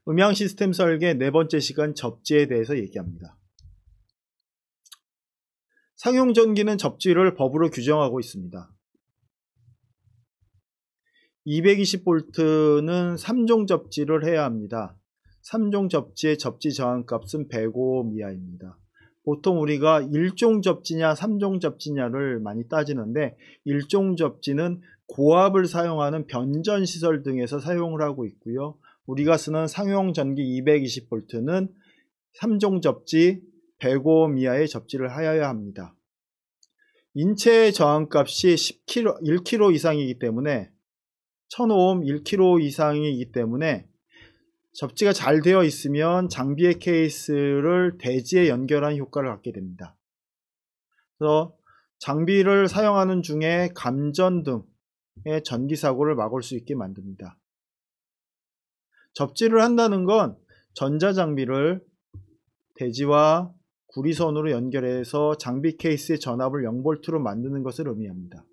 음향 시스템 설계 네 번째 시간 접지에 대해서 얘기합니다. 상용 전기는 접지를 법으로 규정하고 있습니다. 220V는 3종 접지를 해야 합니다. 3종 접지의 접지 저항값은 105옴 이하입니다. 보통 우리가 1종 접지냐 3종 접지냐를 많이 따지는데 1종 접지는 고압을 사용하는 변전시설 등에서 사용을 하고 있고요. 우리가 쓰는 상용 전기 220V는 3종 접지 105옴 이하의 접지를 하여야 합니다. 인체의 저항값이 1kg 이상이기 때문에 1000옴 1kg 이상이기 때문에 접지가 잘 되어 있으면 장비의 케이스를 대지에 연결하는 효과를 갖게 됩니다. 그래서 장비를 사용하는 중에 감전 등의 전기사고를 막을 수 있게 만듭니다. 접지를 한다는 건 전자장비를 대지와 구리선으로 연결해서 장비 케이스의 전압을 0V로 만드는 것을 의미합니다.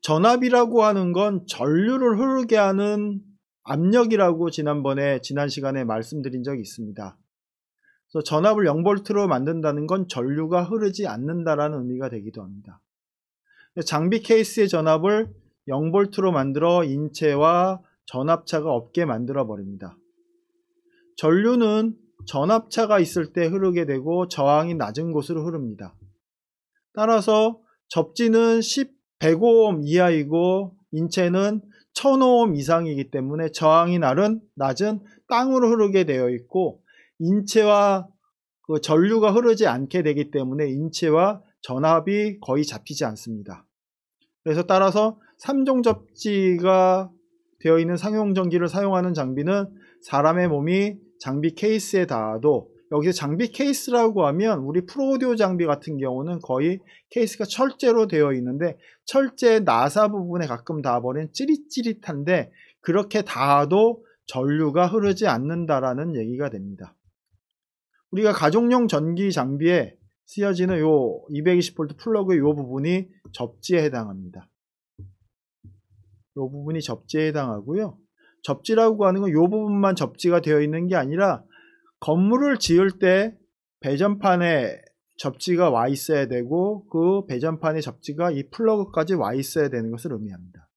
전압이라고 하는 건 전류를 흐르게 하는 압력이라고 지난 시간에 말씀드린 적이 있습니다. 그래서 전압을 0V로 만든다는 건 전류가 흐르지 않는다라는 의미가 되기도 합니다. 장비 케이스의 전압을 0V로 만들어 인체와 전압차가 없게 만들어 버립니다. 전류는 전압차가 있을 때 흐르게 되고 저항이 낮은 곳으로 흐릅니다. 따라서 접지는 105옴 이하이고 인체는 1000옴 이상이기 때문에 저항이 낮은 땅으로 흐르게 되어 있고 인체와 그 전류가 흐르지 않게 되기 때문에 인체와 전압이 거의 잡히지 않습니다. 그래서 따라서 3종 접지가 되어 있는 상용 전기를 사용하는 장비는 사람의 몸이 장비 케이스에 닿아도, 여기서 장비 케이스라고 하면 우리 프로오디오 장비 같은 경우는 거의 케이스가 철제로 되어 있는데 철제 나사 부분에 가끔 닿아버리는 찌릿찌릿한데 그렇게 닿아도 전류가 흐르지 않는다라는 얘기가 됩니다. 우리가 가정용 전기 장비에 쓰여지는 요 220V 플러그의 요 부분이 접지에 해당합니다. 요 부분이 접지에 해당하고요. 접지라고 하는 건 요 부분만 접지가 되어 있는 게 아니라 건물을 지을 때 배전판에 접지가 와 있어야 되고 그 배전판의 접지가 이 플러그까지 와 있어야 되는 것을 의미합니다.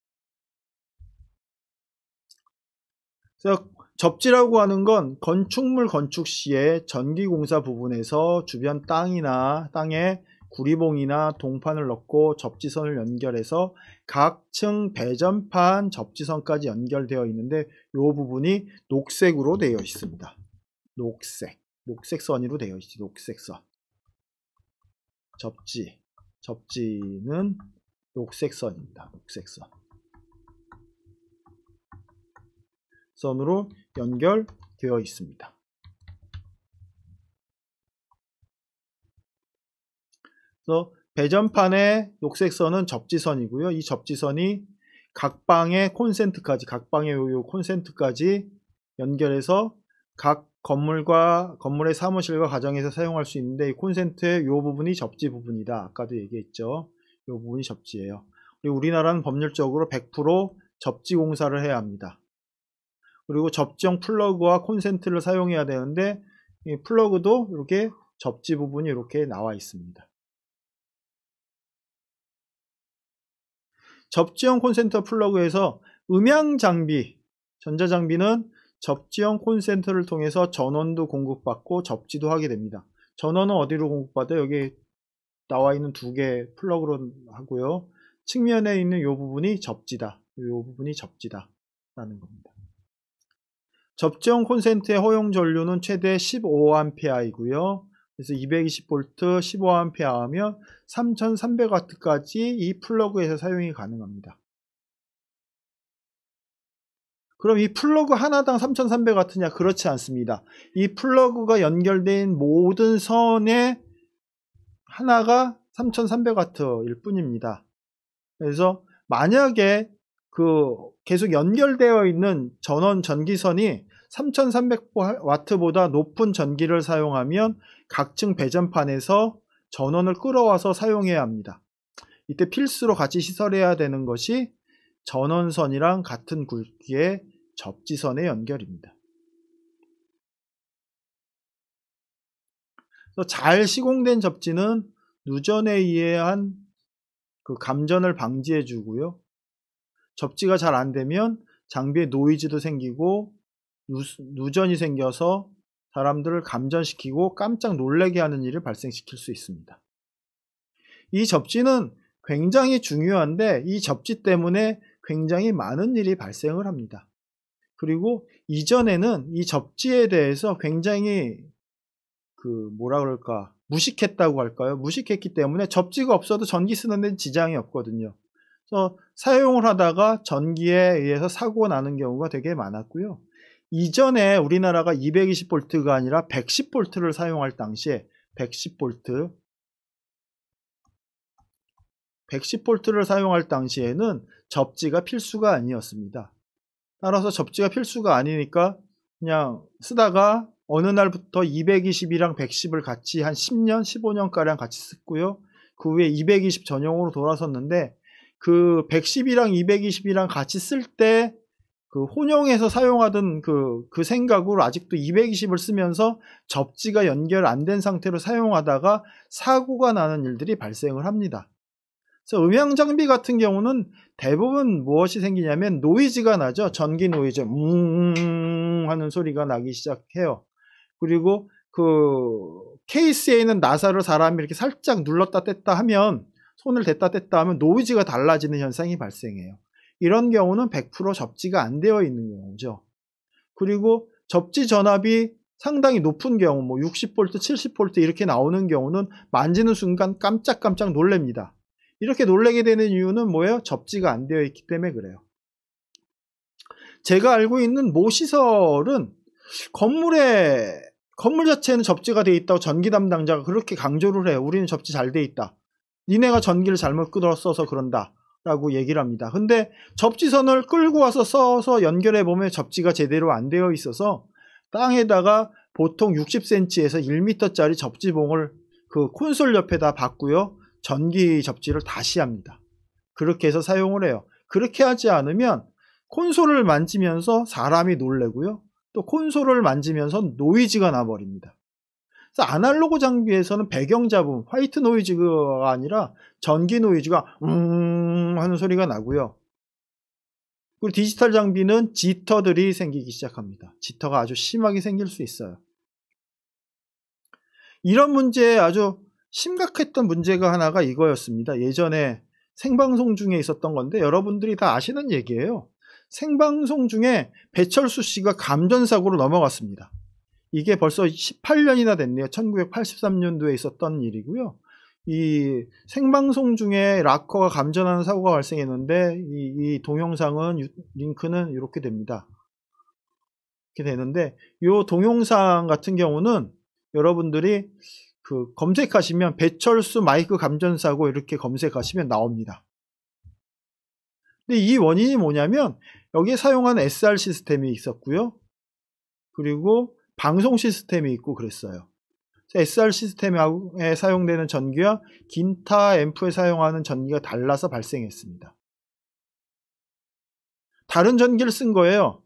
그래서 접지라고 하는 건 건축물 건축 시에 전기공사 부분에서 주변 땅에 구리봉이나 동판을 넣고 접지선을 연결해서 각 층 배전판 접지선까지 연결되어 있는데 이 부분이 녹색으로 되어 있습니다. 녹색 선으로 되어 있지. 녹색선. 접지는 녹색선입니다. 녹색선. 선으로 연결되어 있습니다. 그래서 배전판의 녹색선은 접지선이고요. 이 접지선이 각 방의 콘센트까지 연결해서 각 건물의 사무실과 가정에서 사용할 수 있는데 이 콘센트의 이 부분이 접지 부분이다. 아까도 얘기했죠. 이 부분이 접지예요. 그리고 우리나라는 법률적으로 100% 접지 공사를 해야 합니다. 그리고 접지형 플러그와 콘센트를 사용해야 되는데 이 플러그도 이렇게 접지 부분이 이렇게 나와 있습니다. 접지형 콘센트 플러그에서 음향 장비, 전자장비는 접지형 콘센트를 통해서 전원도 공급받고 접지도 하게 됩니다. 전원은 어디로 공급받아요? 여기 나와 있는 두 개 플러그로 하고요. 측면에 있는 이 부분이 접지다. 이 부분이 접지다라는 겁니다. 접지형 콘센트의 허용 전류는 최대 15A이고요. 그래서 220V 15A 하면 3300W까지 이 플러그에서 사용이 가능합니다. 그럼 이 플러그 하나당 3300W냐? 그렇지 않습니다. 이 플러그가 연결된 모든 선의 하나가 3300W일 뿐입니다. 그래서 만약에 계속 연결되어 있는 전원 전기선이 3300W보다 높은 전기를 사용하면 각층 배전판에서 전원을 끌어와서 사용해야 합니다. 이때 필수로 같이 시설해야 되는 것이 전원선이랑 같은 굵기의 접지선의 연결입니다. 그래서 잘 시공된 접지는 누전에 의한 그 감전을 방지해 주고요. 접지가 잘 안 되면 장비에 노이즈도 생기고 누전이 생겨서 사람들을 감전시키고 깜짝 놀라게 하는 일을 발생시킬 수 있습니다. 이 접지는 굉장히 중요한데 이 접지 때문에 굉장히 많은 일이 발생을 합니다. 그리고 이전에는 이 접지에 대해서 굉장히 무식했다고 할까요? 무식했기 때문에 접지가 없어도 전기 쓰는 데는 지장이 없거든요. 그래서 사용을 하다가 전기에 의해서 사고가 나는 경우가 되게 많았고요. 이전에 우리나라가 220V가 아니라 110V를 사용할 당시에 110V를 사용할 당시에는 접지가 필수가 아니었습니다. 따라서 접지가 필수가 아니니까 그냥 쓰다가 어느 날부터 220이랑 110을 같이 한 10년, 15년가량 같이 썼고요. 그 후에 220 전용으로 돌아섰는데 그 110이랑 220이랑 같이 쓸 때 그 혼용해서 사용하던 그 생각으로 아직도 220을 쓰면서 접지가 연결 안 된 상태로 사용하다가 사고가 나는 일들이 발생을 합니다. 그래서 음향 장비 같은 경우는 대부분 무엇이 생기냐면 노이즈가 나죠. 전기 노이즈, 하는 소리가 나기 시작해요. 그리고 그 케이스에 있는 나사를 사람이 이렇게 살짝 눌렀다 뗐다 하면, 손을 댔다 뗐다 하면 노이즈가 달라지는 현상이 발생해요. 이런 경우는 100% 접지가 안 되어 있는 경우죠. 그리고 접지 전압이 상당히 높은 경우, 뭐 60V, 70V 이렇게 나오는 경우는 만지는 순간 깜짝깜짝 놀랍니다. 이렇게 놀라게 되는 이유는 뭐예요? 접지가 안 되어 있기 때문에 그래요. 제가 알고 있는 모 시설은 건물 자체는 접지가 되어 있다고 전기 담당자가 그렇게 강조를 해요. 우리는 접지 잘 되어 있다. 니네가 전기를 잘못 끌어써서 그런다 라고 얘기를 합니다. 근데 접지선을 끌고 와서 써서 연결해 보면 접지가 제대로 안 되어 있어서 땅에다가 보통 60cm에서 1m짜리 접지봉을 그 콘솔 옆에다 박고요. 전기 접지를 다시 합니다. 그렇게 해서 사용을 해요. 그렇게 하지 않으면 콘솔을 만지면서 사람이 놀래고요. 또 콘솔을 만지면서 노이즈가 나버립니다. 그래서 아날로그 장비에서는 배경 잡음, 화이트 노이즈가 아니라 전기 노이즈가 하는 소리가 나고요. 그리고 디지털 장비는 지터들이 생기기 시작합니다. 지터가 아주 심하게 생길 수 있어요. 이런 문제에 아주 심각했던 문제가 하나가 이거였습니다. 예전에 생방송 중에 있었던 건데 여러분들이 다 아시는 얘기예요. 생방송 중에 배철수 씨가 감전사고로 넘어갔습니다. 이게 벌써 18년이나 됐네요. 1983년도에 있었던 일이고요. 이 생방송 중에 락커가 감전하는 사고가 발생했는데 이 동영상은 링크는 이렇게 됩니다. 이렇게 되는데 이 동영상 같은 경우는 여러분들이 검색하시면 배철수 마이크 감전사고 이렇게 검색하시면 나옵니다. 근데 이 원인이 뭐냐면 여기에 사용한 SR 시스템이 있었고요. 그리고 방송 시스템이 있고 그랬어요. SR 시스템에 사용되는 전기와 기타 앰프에 사용하는 전기가 달라서 발생했습니다. 다른 전기를 쓴 거예요.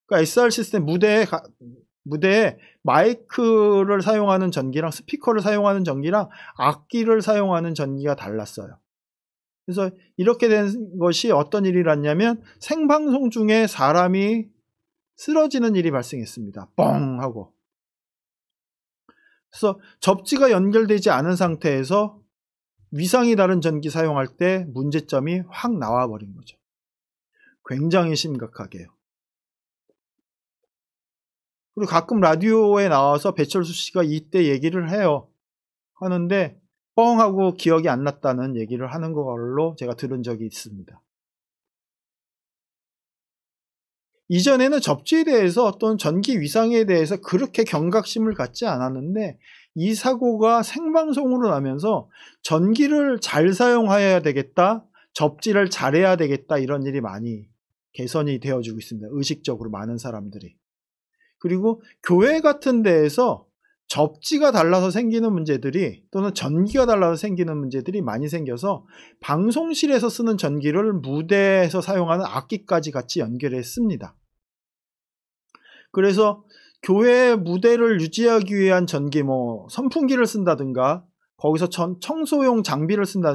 그러니까 SR 시스템 무대에 마이크를 사용하는 전기랑 스피커를 사용하는 전기랑 악기를 사용하는 전기가 달랐어요. 그래서 이렇게 된 것이 어떤 일이 났냐면 생방송 중에 사람이 쓰러지는 일이 발생했습니다. 뻥 하고. 그래서 접지가 연결되지 않은 상태에서 위상이 다른 전기 사용할 때 문제점이 확 나와 버린 거죠. 굉장히 심각하게요. 그리고 가끔 라디오에 나와서 배철수 씨가 이때 얘기를 해요. 하는데 뻥 하고 기억이 안 났다는 얘기를 하는 걸로 제가 들은 적이 있습니다. 이전에는 접지에 대해서 또는 전기 위상에 대해서 그렇게 경각심을 갖지 않았는데 이 사고가 생방송으로 나면서 전기를 잘 사용해야 되겠다, 접지를 잘해야 되겠다 이런 일이 많이 개선이 되어지고 있습니다. 의식적으로 많은 사람들이. 그리고 교회 같은 데에서 접지가 달라서 생기는 문제들이 또는 전기가 달라서 생기는 문제들이 많이 생겨서 방송실에서 쓰는 전기를 무대에서 사용하는 악기까지 같이 연결했습니다. 그래서 교회 무대를 유지하기 위한 전기, 뭐 선풍기를 쓴다든가 거기서 청소용 장비를 쓴다,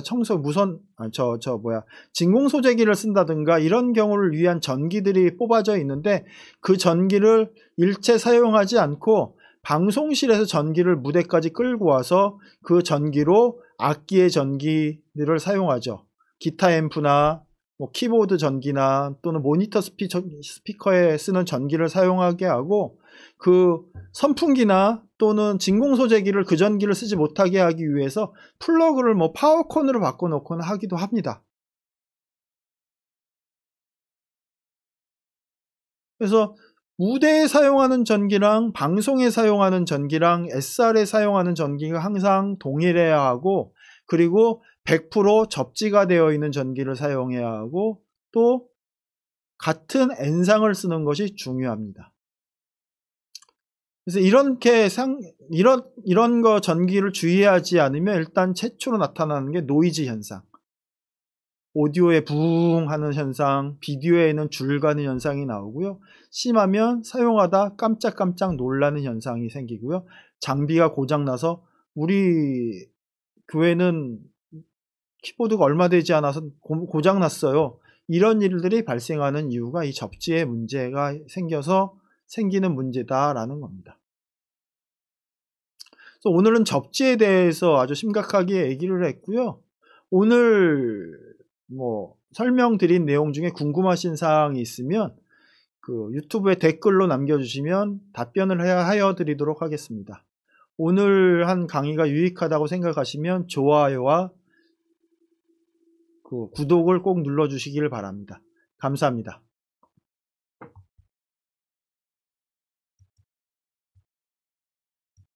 진공 소재기를 쓴다든가 이런 경우를 위한 전기들이 뽑아져 있는데, 그 전기를 일체 사용하지 않고 방송실에서 전기를 무대까지 끌고 와서 그 전기로 악기의 전기를 사용하죠. 기타 앰프나 뭐 키보드 전기나 또는 모니터 스피커에 쓰는 전기를 사용하게 하고, 그 선풍기나 또는 진공 소재기를 그 전기를 쓰지 못하게 하기 위해서 플러그를 뭐 파워콘으로 바꿔놓거나 하기도 합니다. 그래서 무대에 사용하는 전기랑 방송에 사용하는 전기랑 SR에 사용하는 전기가 항상 동일해야 하고, 그리고 100% 접지가 되어 있는 전기를 사용해야 하고, 또 같은 N상을 쓰는 것이 중요합니다. 그래서 이런 거 전기를 주의하지 않으면 일단 최초로 나타나는 게 노이즈 현상, 오디오에 부웅 하는 현상, 비디오에는 줄 가는 현상이 나오고요. 심하면 사용하다 깜짝깜짝 놀라는 현상이 생기고요. 장비가 고장나서 우리 교회는 키보드가 얼마 되지 않아서 고장났어요. 이런 일들이 발생하는 이유가 이 접지에 문제가 생겨서 생기는 문제다라는 겁니다. 그래서 오늘은 접지에 대해서 아주 심각하게 얘기를 했고요. 오늘 뭐 설명드린 내용 중에 궁금하신 사항이 있으면 그 유튜브에 댓글로 남겨주시면 답변을 하여 드리도록 하겠습니다. 오늘 한 강의가 유익하다고 생각하시면 좋아요와 그 구독을 꼭 눌러주시길 바랍니다. 감사합니다.